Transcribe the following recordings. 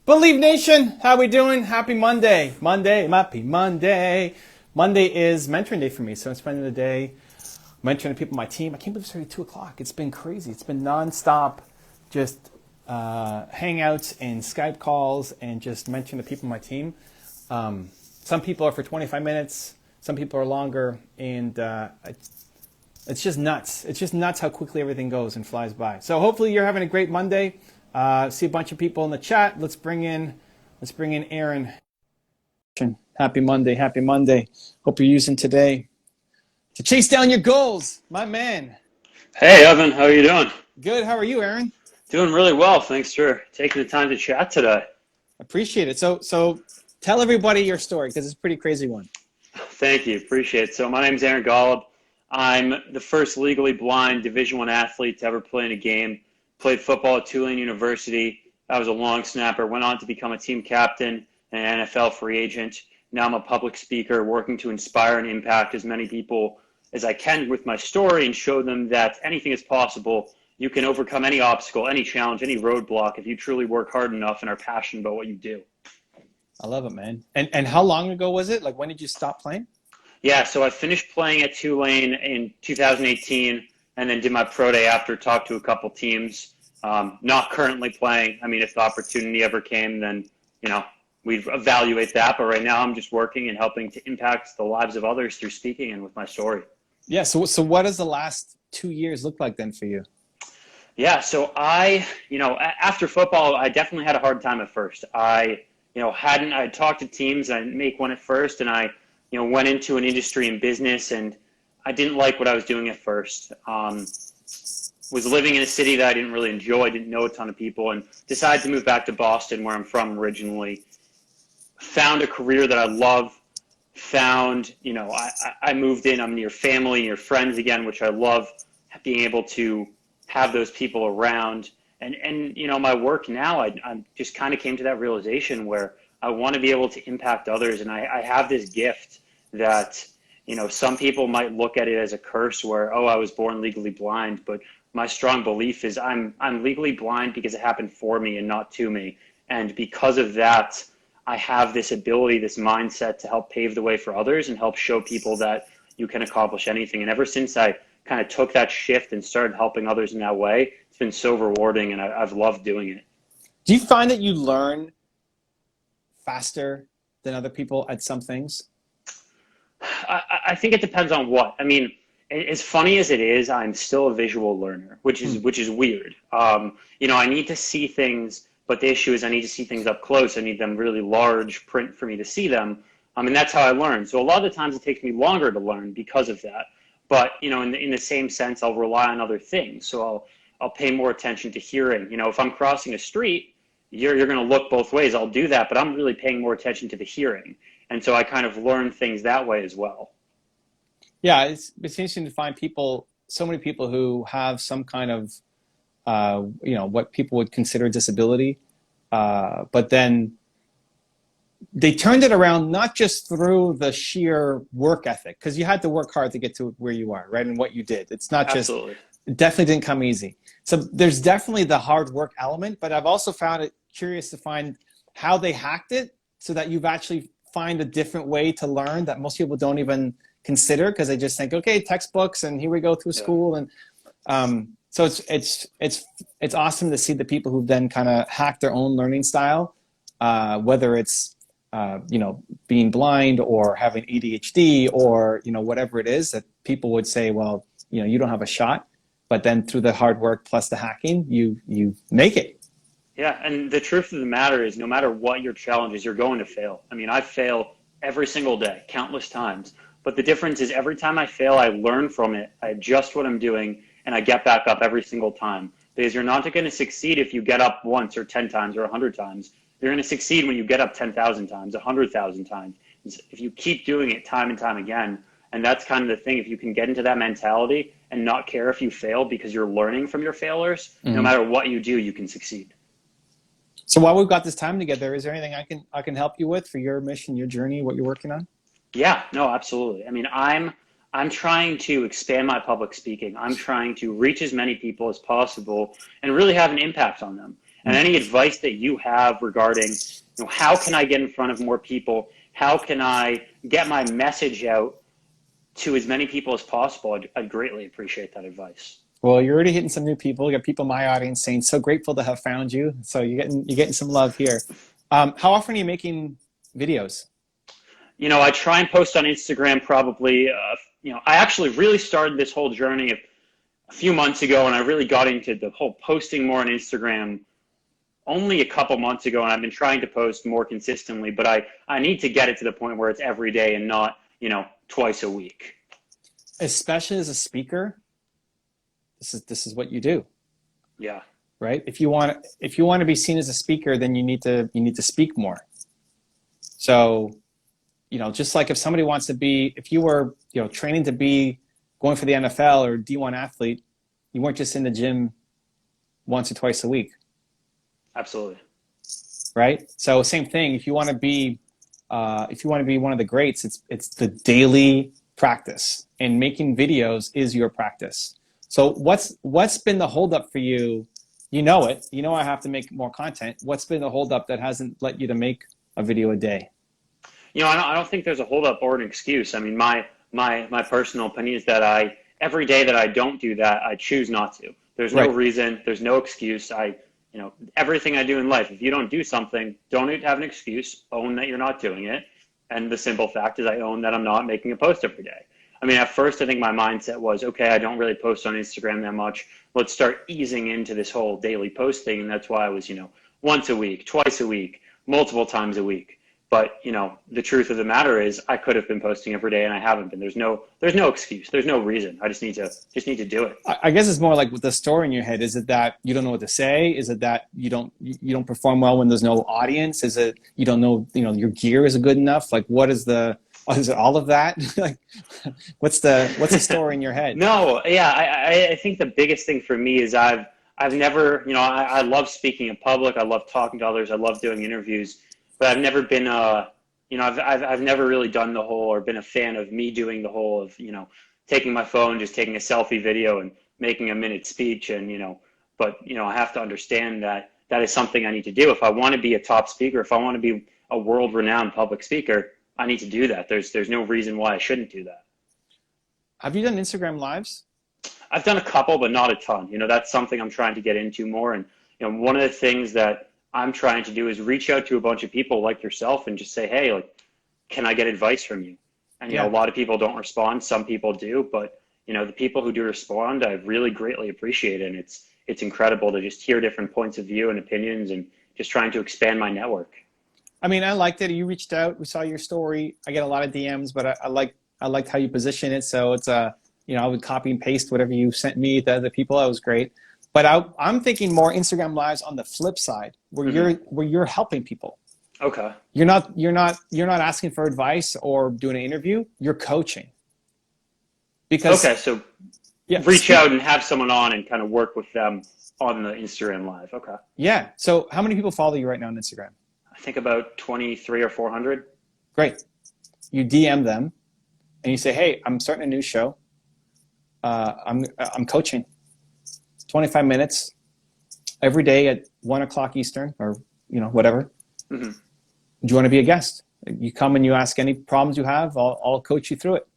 Believe Nation, how we doing? Happy Monday. Happy Monday. Monday is mentoring day for me, so I'm spending the day mentoring people on my team. I can't believe it's already 2 o'clock. It's been crazy. It's been nonstop, just hangouts and Skype calls and just mentoring the people on my team. Some people are for 25 minutes, some people are longer, and it's just nuts. It's just nuts how quickly everything goes and flies by. So hopefully you're having a great Monday. See a bunch of people in the chat. Let's bring in Aaron. Happy Monday. Hope you're using today to chase down your goals, my man. Hey, Evan. How are you doing? Good. How are you, Aaron? Doing really well. Thanks for taking the time to chat today. Appreciate it. So tell everybody your story, because it's a pretty crazy one. Thank you. Appreciate it. So my name is Aaron Golub. I'm the first legally blind Division I athlete to ever play in a game. Played football at Tulane University. I was a long snapper, went on to become a team captain and an NFL free agent. Now I'm a public speaker working to inspire and impact as many people as I can with my story and show them that anything is possible. You can overcome any obstacle, any challenge, any roadblock if you truly work hard enough and are passionate about what you do. I love it, man. And how long ago was it? Like, when did you stop playing? Yeah, so I finished playing at Tulane in 2018 and then did my pro day after, talked to a couple teams. Not currently playing. I mean, if the opportunity ever came, then, we'd evaluate that. But right now I'm just working and helping to impact the lives of others through speaking and with my story. Yeah. So what does the last 2 years look like then for you? Yeah. So after football, I definitely had a hard time at first. I talked to teams, I didn't make one at first, and I, went into an industry in business, and I didn't like what I was doing at first. Was living in a city that I didn't really enjoy, didn't know a ton of people, and decided to move back to Boston, where I'm from originally. Found a career that I love. I moved in, I'm near family, near friends again, which I love, being able to have those people around. And my work now, I just kind of came to that realization where I want to be able to impact others. And I have this gift that, some people might look at it as a curse where, I was born legally blind. But my strong belief is I'm legally blind because it happened for me and not to me. And because of that, I have this ability, this mindset to help pave the way for others and help show people that you can accomplish anything. And ever since I kind of took that shift and started helping others in that way, it's been so rewarding, and I've loved doing it. Do you find that you learn faster than other people at some things? I think it depends on what. I mean, as funny as it is, I'm still a visual learner, which is weird. I need to see things, but the issue is I need to see things up close. I need them really large print for me to see them. And that's how I learn. So a lot of the times it takes me longer to learn because of that. But, in the same sense, I'll rely on other things. So I'll pay more attention to hearing. If I'm crossing a street, you're going to look both ways. I'll do that, but I'm really paying more attention to the hearing. And so I kind of learn things that way as well. Yeah, it's interesting to find so many people who have some kind of, what people would consider disability, but then they turned it around not just through the sheer work ethic, because you had to work hard to get to where you are, right, and what you did. It's not just, Absolutely. It definitely didn't come easy. So there's definitely the hard work element, but I've also found it curious to find how they hacked it so that you've actually find a different way to learn that most people don't even consider, because they just think, okay, textbooks and here we go through school. And so it's awesome to see the people who've then kind of hacked their own learning style, whether it's being blind or having ADHD or whatever it is that people would say, well, you don't have a shot, but then through the hard work plus the hacking, you make it. Yeah, and the truth of the matter is, no matter what your challenge is, you're going to fail. I mean, I fail every single day, countless times. But the difference is every time I fail, I learn from it, I adjust what I'm doing, and I get back up every single time. Because you're not going to succeed if you get up once or 10 times or 100 times. You're going to succeed when you get up 10,000 times, 100,000 times. If you keep doing it time and time again, and that's kind of the thing, if you can get into that mentality and not care if you fail because you're learning from your failures, no matter what you do, you can succeed. So while we've got this time together, is there anything I can help you with for your mission, your journey, what you're working on? Yeah, no, absolutely. I mean, I'm trying to expand my public speaking. I'm trying to reach as many people as possible and really have an impact on them. And any advice that you have regarding, how can I get in front of more people? How can I get my message out to as many people as possible? I'd greatly appreciate that advice. Well, you're already hitting some new people. You got people in my audience saying, so grateful to have found you. So you're getting some love here. How often are you making videos? I try and post on Instagram probably, I actually really started this whole journey a few months ago, and I really got into the whole posting more on Instagram only a couple months ago, and I've been trying to post more consistently, but I need to get it to the point where it's every day and not, twice a week. Especially as a speaker, this is what you do. Yeah. Right? If you want to be seen as a speaker, then you need to speak more. So, just like if somebody wants to be, if you were, training to be going for the NFL or D1 athlete, you weren't just in the gym once or twice a week. Absolutely. Right? So same thing. If you want to be one of the greats, it's the daily practice, and making videos is your practice. So what's been the holdup for you? You know it. I have to make more content. What's been the holdup that hasn't let you to make a video a day? I don't think there's a holdup or an excuse. I mean, my personal opinion is that every day that I don't do that, I choose not to. There's no reason. There's no excuse. Everything I do in life, if you don't do something, don't have an excuse. Own that you're not doing it. And the simple fact is I own that I'm not making a post every day. I mean, at first, I think my mindset was, okay, I don't really post on Instagram that much. Let's start easing into this whole daily posting. And that's why I was, once a week, twice a week, multiple times a week. But, the truth of the matter is I could have been posting every day and I haven't been. There's no excuse. There's no reason. I just need to do it. I guess it's more like with the story in your head. Is it that you don't know what to say? Is it that you don't perform well when there's no audience? Is it you don't know, your gear isn't good enough? Like, is it all of that? Like, what's the story in your head? No, yeah, I think the biggest thing for me is I've never, I love speaking in public. I love talking to others. I love doing interviews. But I've never been, I've never really done the whole, or been a fan of me doing the whole of, taking my phone, just taking a selfie video and making a minute speech. And, but, I have to understand that is something I need to do. If I want to be a top speaker, if I want to be a world-renowned public speaker, I need to do that. There's no reason why I shouldn't do that. Have you done Instagram Lives? I've done a couple, but not a ton. That's something I'm trying to get into more. And, one of the things that I'm trying to do is reach out to a bunch of people like yourself and just say, hey, like, can I get advice from you? And, a lot of people don't respond. Some people do, but, the people who do respond, I really greatly appreciate it. And it's incredible to just hear different points of view and opinions and just trying to expand my network. I mean, I liked it. You reached out. We saw your story. I get a lot of DMs, but I liked how you position it. So it's I would copy and paste whatever you sent me. The people, that was great. But I'm thinking more Instagram Lives on the flip side, where you're helping people. Okay. You're not asking for advice or doing an interview. You're coaching. Because so reach out and have someone on and kind of work with them on the Instagram Live. Okay. Yeah. So how many people follow you right now on Instagram? I think about 23 or 400. Great. You DM them and you say, hey, I'm starting a new show. I'm coaching. 25 minutes every day at 1 o'clock Eastern, or whatever. Mm-hmm. Do you want to be a guest? You come and you ask any problems you have. I'll coach you through it,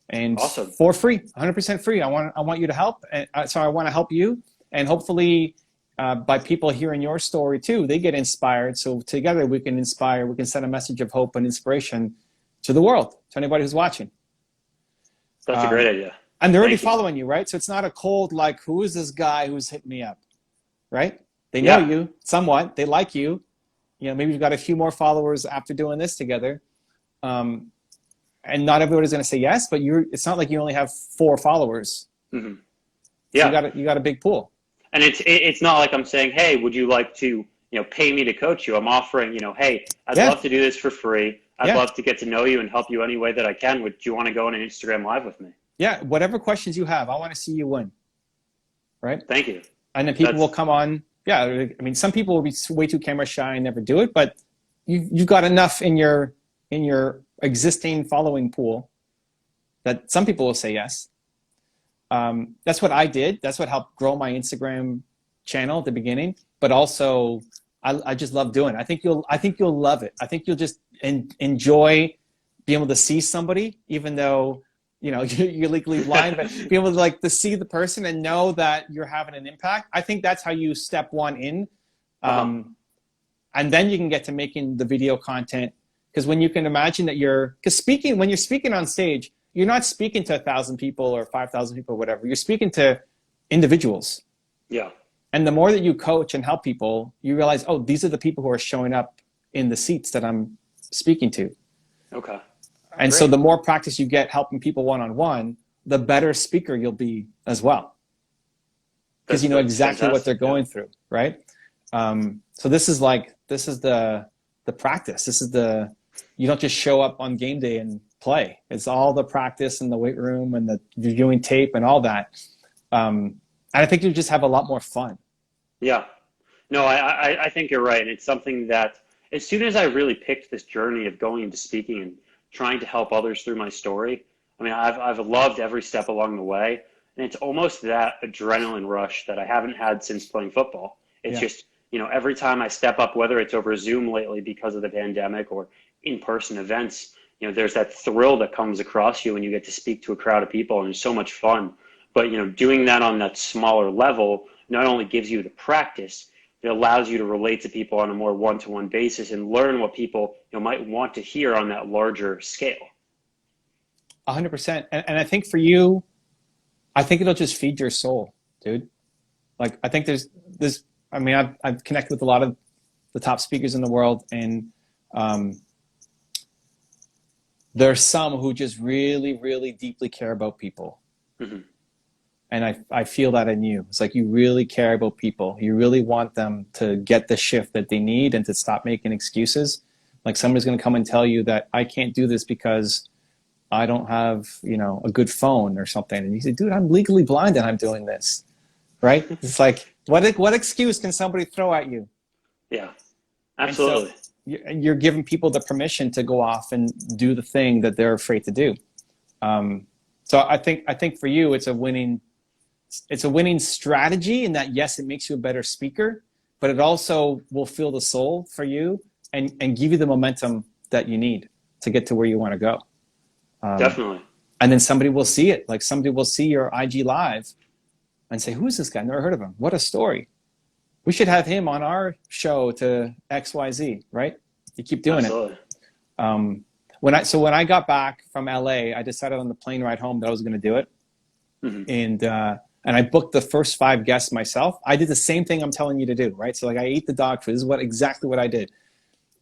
and awesome. For free, 100% free. I want you to help, and so I want to help you, and hopefully by people hearing your story too, they get inspired. So together we can inspire. We can send a message of hope and inspiration to the world, to anybody who's watching. That's a great idea. And they're already following you, right? So it's not a cold, like, who is this guy who's hitting me up, right? They know you somewhat. They like you. Maybe you've got a few more followers after doing this together. And not everybody's going to say yes, but it's not like you only have 4 followers. Mm-hmm. Yeah. So you got a big pool. And it's not like I'm saying, hey, would you like to, pay me to coach you? I'm offering, hey, I'd love to do this for free. I'd love to get to know you and help you any way that I can. Would you want to go on an Instagram Live with me? Yeah, whatever questions you have, I want to see you win. Right? Thank you. And then people will come on. Yeah, I mean, some people will be way too camera shy and never do it, but you've got enough in your existing following pool that some people will say yes. That's what I did. That's what helped grow my Instagram channel at the beginning. but also I just love doing it. I think you'll love it. I think you'll just enjoy being able to see somebody, even though you're legally blind, but be able to to see the person and know that you're having an impact. I think that's how you step one in. And then you can get to making the video content, because when you can imagine that when you're speaking on stage, you're not speaking to 1,000 people or 5,000 people or whatever. You're speaking to individuals. Yeah. And the more that you coach and help people, you realize, oh, these are the people who are showing up in the seats that I'm speaking to. Okay. And Great. so the more practice you get helping people one-on-one, the better speaker you'll be as well. Because you know exactly what they're going through, right? So this is the practice. You don't just show up on game day and play. It's all the practice in the weight room and the reviewing tape and all that. And I think you just have a lot more fun. Yeah. No, I think you're right. It's something that as soon as I really picked this journey of going into speaking and trying to help others through my story, I mean, I've loved every step along the way. And it's almost that adrenaline rush that I haven't had since playing football. It's just, every time I step up, whether it's over Zoom lately because of the pandemic or in-person events, there's that thrill that comes across you when you get to speak to a crowd of people, and it's so much fun. But, doing that on that smaller level not only gives you the practice, it allows you to relate to people on a more one-to-one basis and learn what people might want to hear on that larger scale. 100%. And I think for you, I think it'll just feed your soul, dude. Like, I think I've connected with a lot of the top speakers in the world, and there's some who just really, really deeply care about people. Mm-hmm. And I feel that in you. It's like you really care about people. You really want them to get the shift that they need and to stop making excuses. Like, somebody's going to come and tell you that I can't do this because I don't have, a good phone or something. And you say, dude, I'm legally blind and I'm doing this, right? It's like, what excuse can somebody throw at you? Yeah, absolutely. So you're giving people the permission to go off and do the thing that they're afraid to do. So I think for you, it's a winning strategy in that, yes, it makes you a better speaker, but it also will fill the soul for you and give you the momentum that you need to get to where you want to go. Definitely. And then somebody will see it. Like, somebody will see your IG live and say, who's this guy? Never heard of him. What a story. We should have him on our show to XYZ, right? You keep doing Absolutely. it. When I got back from LA, I decided on the plane ride home that I was going to do it. Mm-hmm. And I booked the first 5 guests myself. I did the same thing I'm telling you to do, right? So, like, I ate the dog food. This is exactly what I did.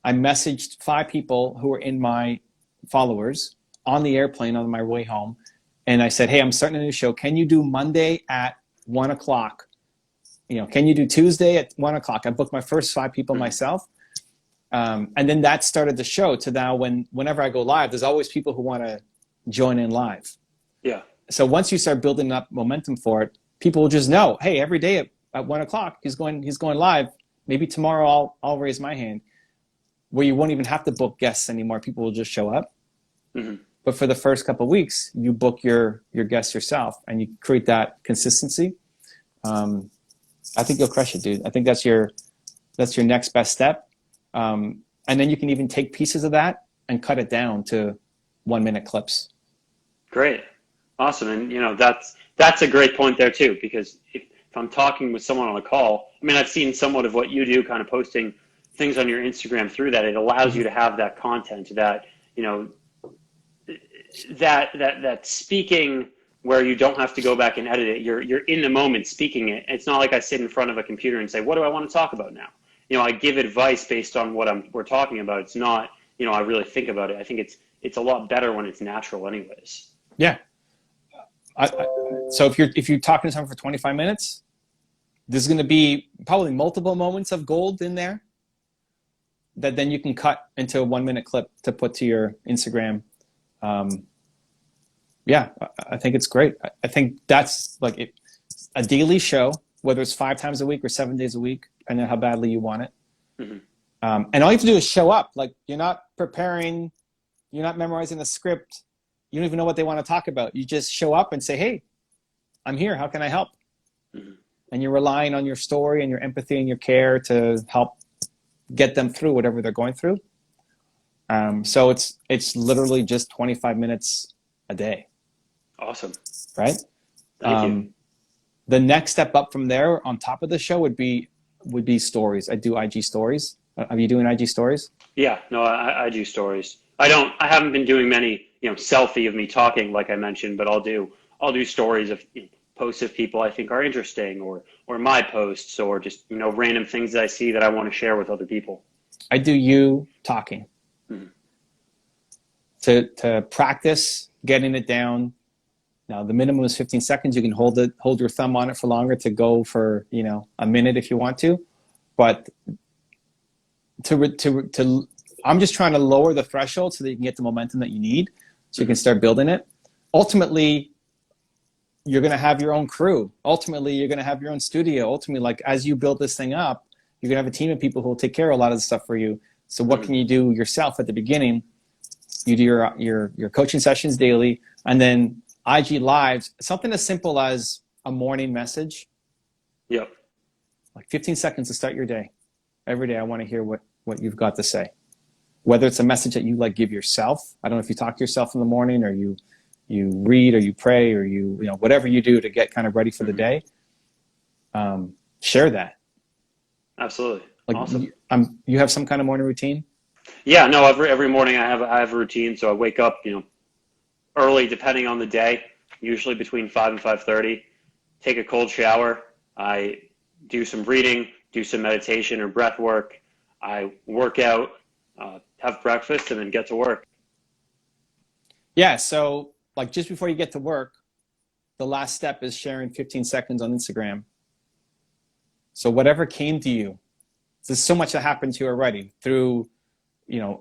I messaged 5 people who were in my followers on the airplane on my way home. And I said, hey, I'm starting a new show. Can you do Monday at 1 o'clock? Can you do Tuesday at 1 o'clock? I booked my first 5 people myself. And then that started the show to now whenever I go live, there's always people who want to join in live. Yeah. So once you start building up momentum for it, people will just know, hey, every day at 1 o'clock, he's going live. Maybe tomorrow I'll raise my hand, where you won't even have to book guests anymore. People will just show up. Mm-hmm. But for the first couple of weeks, you book your guests yourself and you create that consistency. I think you'll crush it, dude. I think that's your next best step. And then you can even take pieces of that and cut it down to 1-minute clips. Great. Awesome. And, that's a great point there too, because if I'm talking with someone on a call, I mean, I've seen somewhat of what you do, kind of posting things on your Instagram through that. It allows you to have that content that, that speaking where you don't have to go back and edit it. You're in the moment speaking it. It's not like I sit in front of a computer and say, what do I want to talk about now? I give advice based on what we're talking about. It's not, I really think about it. I think it's a lot better when it's natural anyways. Yeah. So if you're talking to someone for 25 minutes, there's going to be probably multiple moments of gold in there that then you can cut into a 1-minute clip to put to your Instagram. Yeah, I think it's great. I think that's like a daily show, whether it's 5 times a week or 7 days a week, depending on how badly you want it. Mm-hmm. And all you have to do is show up. Like, you're not preparing, you're not memorizing a script. You don't even know what they want to talk about. You just show up and say, hey, I'm here. How can I help? Mm-hmm. and you're relying on your story and your empathy and your care to help get them through whatever they're going through. So it's literally just 25 minutes a day. Awesome. Right? Thank you. The next step up from there on top of the show would be stories. I do IG stories. Are you doing IG stories? Yeah, no, I do stories. I haven't been doing many, selfie of me talking like I mentioned, but I'll do stories of posts of people I think are interesting, or my posts, or just random things that I see that I want to share with other people. I do you talking. Mm-hmm. To practice getting it down. Now the minimum is 15 seconds. You can hold your thumb on it for longer to go for a minute if you want to, but I'm just trying to lower the threshold so that you can get the momentum that you need, so you can start building it. Ultimately, you're going to have your own crew. Ultimately, you're going to have your own studio. Ultimately, like as you build this thing up, you're going to have a team of people who will take care of a lot of the stuff for you. So what can you do yourself at the beginning? You do your coaching sessions daily, and then IG lives, something as simple as a morning message. Yep. Like 15 seconds to start your day. Every day I want to hear what you've got to say. Whether it's a message that you like give yourself. I don't know if you talk to yourself in the morning, or you read, or you pray, or you whatever you do to get kind of ready for the day. Share that. Absolutely. Like awesome. You have some kind of morning routine? Yeah, no, every morning I have a routine. So I wake up, early depending on the day, usually between 5 and 5:30, take a cold shower. I do some reading, do some meditation or breath work. I work out, have breakfast, and then get to work. Yeah, so like just before you get to work, the last step is sharing 15 seconds on Instagram. So whatever came to you, there's so much that happened to you already, through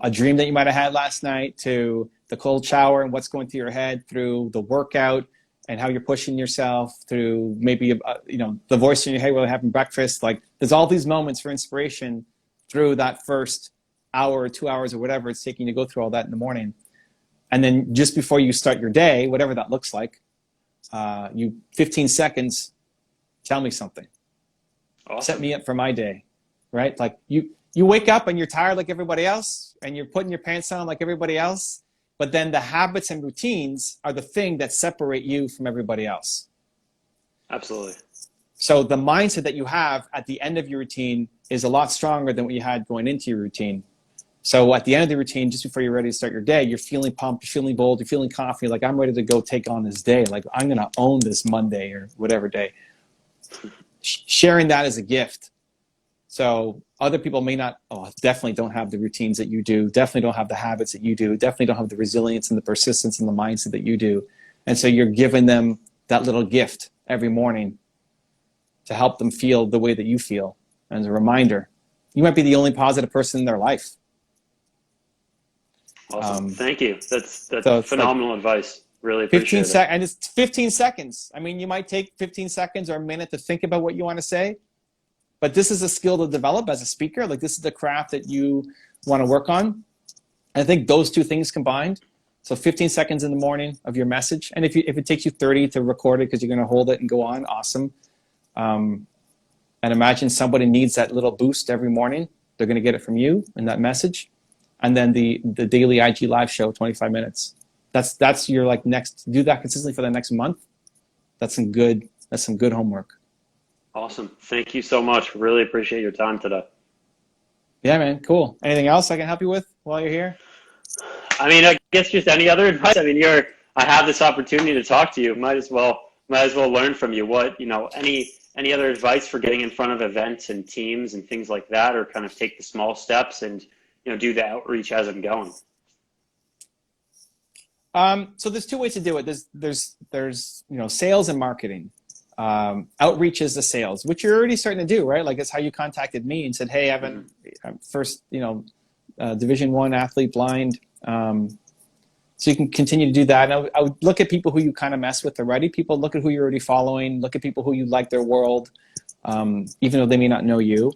a dream that you might have had last night, to the cold shower and what's going through your head, through the workout and how you're pushing yourself, through maybe the voice in your head while you're having breakfast. Like there's all these moments for inspiration through that first hour or 2 hours or whatever it's taking to go through all that in the morning. And then just before you start your day, whatever that looks like, 15 seconds, tell me something. Awesome. Set me up for my day, right? Like you wake up and you're tired like everybody else, and you're putting your pants on like everybody else, but then the habits and routines are the thing that separate you from everybody else. Absolutely. So the mindset that you have at the end of your routine is a lot stronger than what you had going into your routine. So at the end of the routine, just before you're ready to start your day, you're feeling pumped, you're feeling bold, you're feeling confident, like I'm ready to go take on this day. Like I'm going to own this Monday or whatever day. Sharing that as a gift. So other people may not, definitely don't have the routines that you do, definitely don't have the habits that you do, definitely don't have the resilience and the persistence and the mindset that you do. And so you're giving them that little gift every morning to help them feel the way that you feel. And as a reminder, you might be the only positive person in their life. Awesome. Thank you. That's phenomenal advice. Really appreciate it. And it's 15 seconds. I mean, you might take 15 seconds or a minute to think about what you want to say, but this is a skill to develop as a speaker. Like this is the craft that you want to work on. And I think those two things combined. So 15 seconds in the morning of your message. And if it takes you 30 to record it because you're going to hold it and go on, awesome. And imagine somebody needs that little boost every morning. They're going to get it from you in that message. And then the daily IG live show, 25 minutes. That's your next, do that consistently for the next month. That's some good homework. Awesome. Thank you so much. Really appreciate your time today. Yeah, man. Cool. Anything else I can help you with while you're here? I mean, I guess just any other advice. I mean, I have this opportunity to talk to you. Might as well learn from you. What, any other advice for getting in front of events and teams and things like that, or kind of take the small steps and, do the outreach as I'm going? So there's two ways to do it. There's sales and marketing. Outreach is the sales, which you're already starting to do, right? Like it's how you contacted me and said, hey, I'm first, Division I athlete, blind. So you can continue to do that. And I would look at people who you kind of mess with already. Look at who you're already following. Look at people who you like their world, even though they may not know you.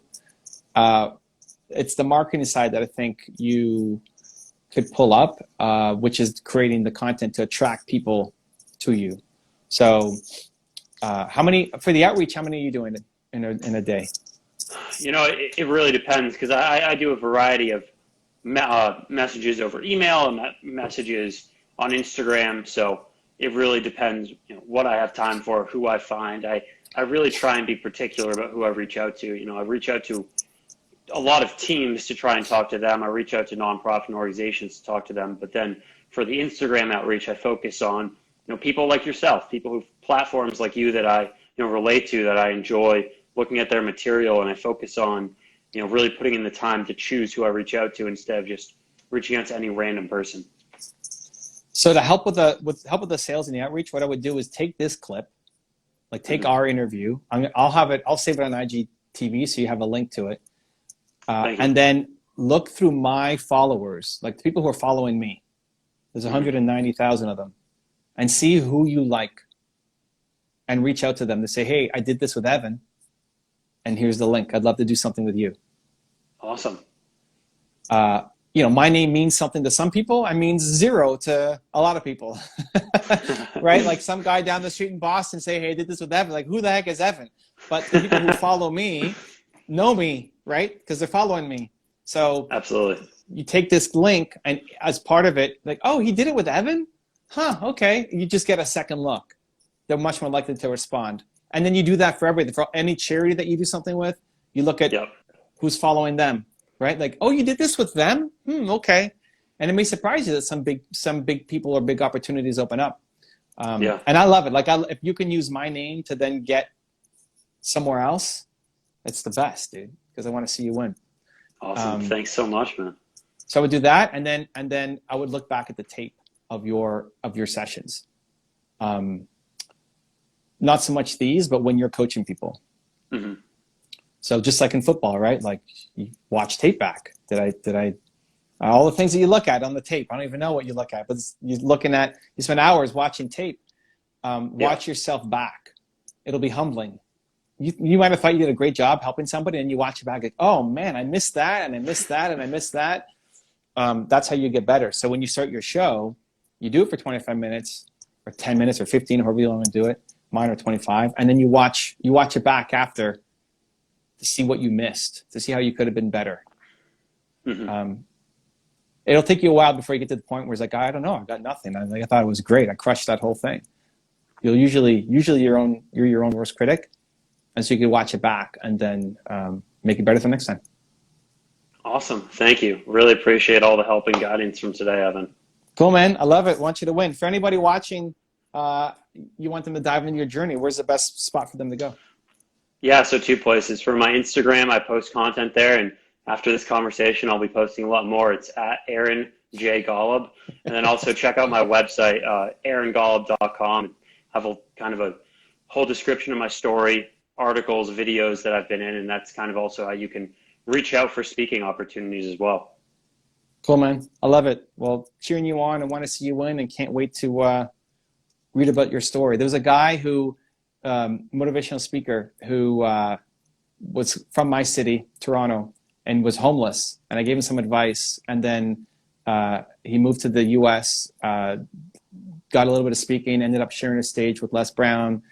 It's the marketing side that I think you could pull up, which is creating the content to attract people to you. So How many for the outreach? How many are you doing in a day? It really depends because I do a variety of messages over email and messages on Instagram. So it really depends, what I have time for, who I find. I really try and be particular about who I reach out to. I reach out to a lot of teams to try and talk to them. I reach out to nonprofit organizations to talk to them. But then for the Instagram outreach, I focus on, people like yourself, people who platforms like you that I, relate to, that I enjoy looking at their material, and I focus on, really putting in the time to choose who I reach out to instead of just reaching out to any random person. So to help with the sales and the outreach, what I would do is take this clip, like take our interview. I'll save it on IGTV so you have a link to it, and then look through my followers, like the people who are following me. There's 190,000 of them, and see who you like, and reach out to them to say, hey, I did this with Evan, and here's the link. I'd love to do something with you. Awesome. My name means something to some people. It means zero to a lot of people, right? Like some guy down the street in Boston say, hey, I did this with Evan. Like, who the heck is Evan? But the people who follow me know me, right? Because they're following me. So absolutely, you take this link, and as part of it, like, oh, he did it with Evan? Huh, okay. You just get a second look. They're much more likely to respond. And then you do that for everything. For any charity that you do something with, you look at who's following them, right? Like, oh, you did this with them? Okay. And it may surprise you that some big people or big opportunities open up. And I love it. Like, if you can use my name to then get somewhere else, it's the best, dude, because I want to see you win. Awesome. Thanks so much, man. So I would do that, and then I would look back at the tape of your sessions. Not so much these, but when you're coaching people. Mm-hmm. So just like in football, right? Like, you watch tape back. Did I all the things that you look at on the tape? I don't even know what you look at, but you spend hours watching tape. Watch yourself back. It'll be humbling. You might have thought you did a great job helping somebody, and you watch it back like, oh man, I missed that, and I missed that, and I missed that. That's how you get better. So when you start your show, you do it for 25 minutes or 10 minutes or 15, however you want to do it. Mine are 25, and then you watch it back after to see what you missed, to see how you could have been better. Mm-hmm. It'll take you a while before you get to the point where it's like, I don't know, I got nothing. I thought it was great. I crushed that whole thing. You'll usually you're your own worst critic, and so you can watch it back and then make it better for next time. Awesome, thank you. Really appreciate all the help and guidance from today, Evan. Cool, man. I love it. Want you to win. For anybody watching, you want them to dive into your journey. Where's the best spot for them to go? Yeah, so 2 places. For my Instagram, I post content there, and after this conversation, I'll be posting a lot more. It's at Aaron J. Golub. And then also check out my website, aarongolub.com. I have a whole description of my story, articles, videos that I've been in, and that's kind of also how you can reach out for speaking opportunities as well. Cool, man. I love it. Well, cheering you on and want to see you win, and can't wait to read about your story. There was a guy who, motivational speaker, who was from my city, Toronto, and was homeless. And I gave him some advice. And then he moved to the US, got a little bit of speaking, ended up sharing a stage with Les Brown,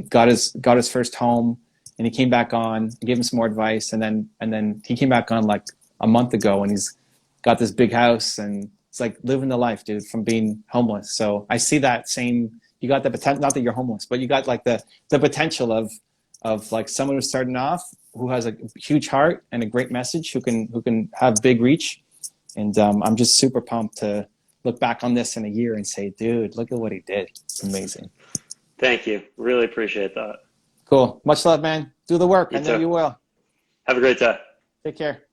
got his first home, and he came back on. I gave him some more advice. And then he came back on like a month ago, and he's got this big house, and it's like living the life, dude, from being homeless. So I see that same, you got the potential, not that you're homeless, but you got like the potential of like someone who's starting off, who has a huge heart and a great message, who can have big reach. And I'm just super pumped to look back on this in a year and say, dude, look at what he did. It's amazing. Thank you. Really appreciate that. Cool. Much love, man. Do the work. I know you will. Have a great day. Take care.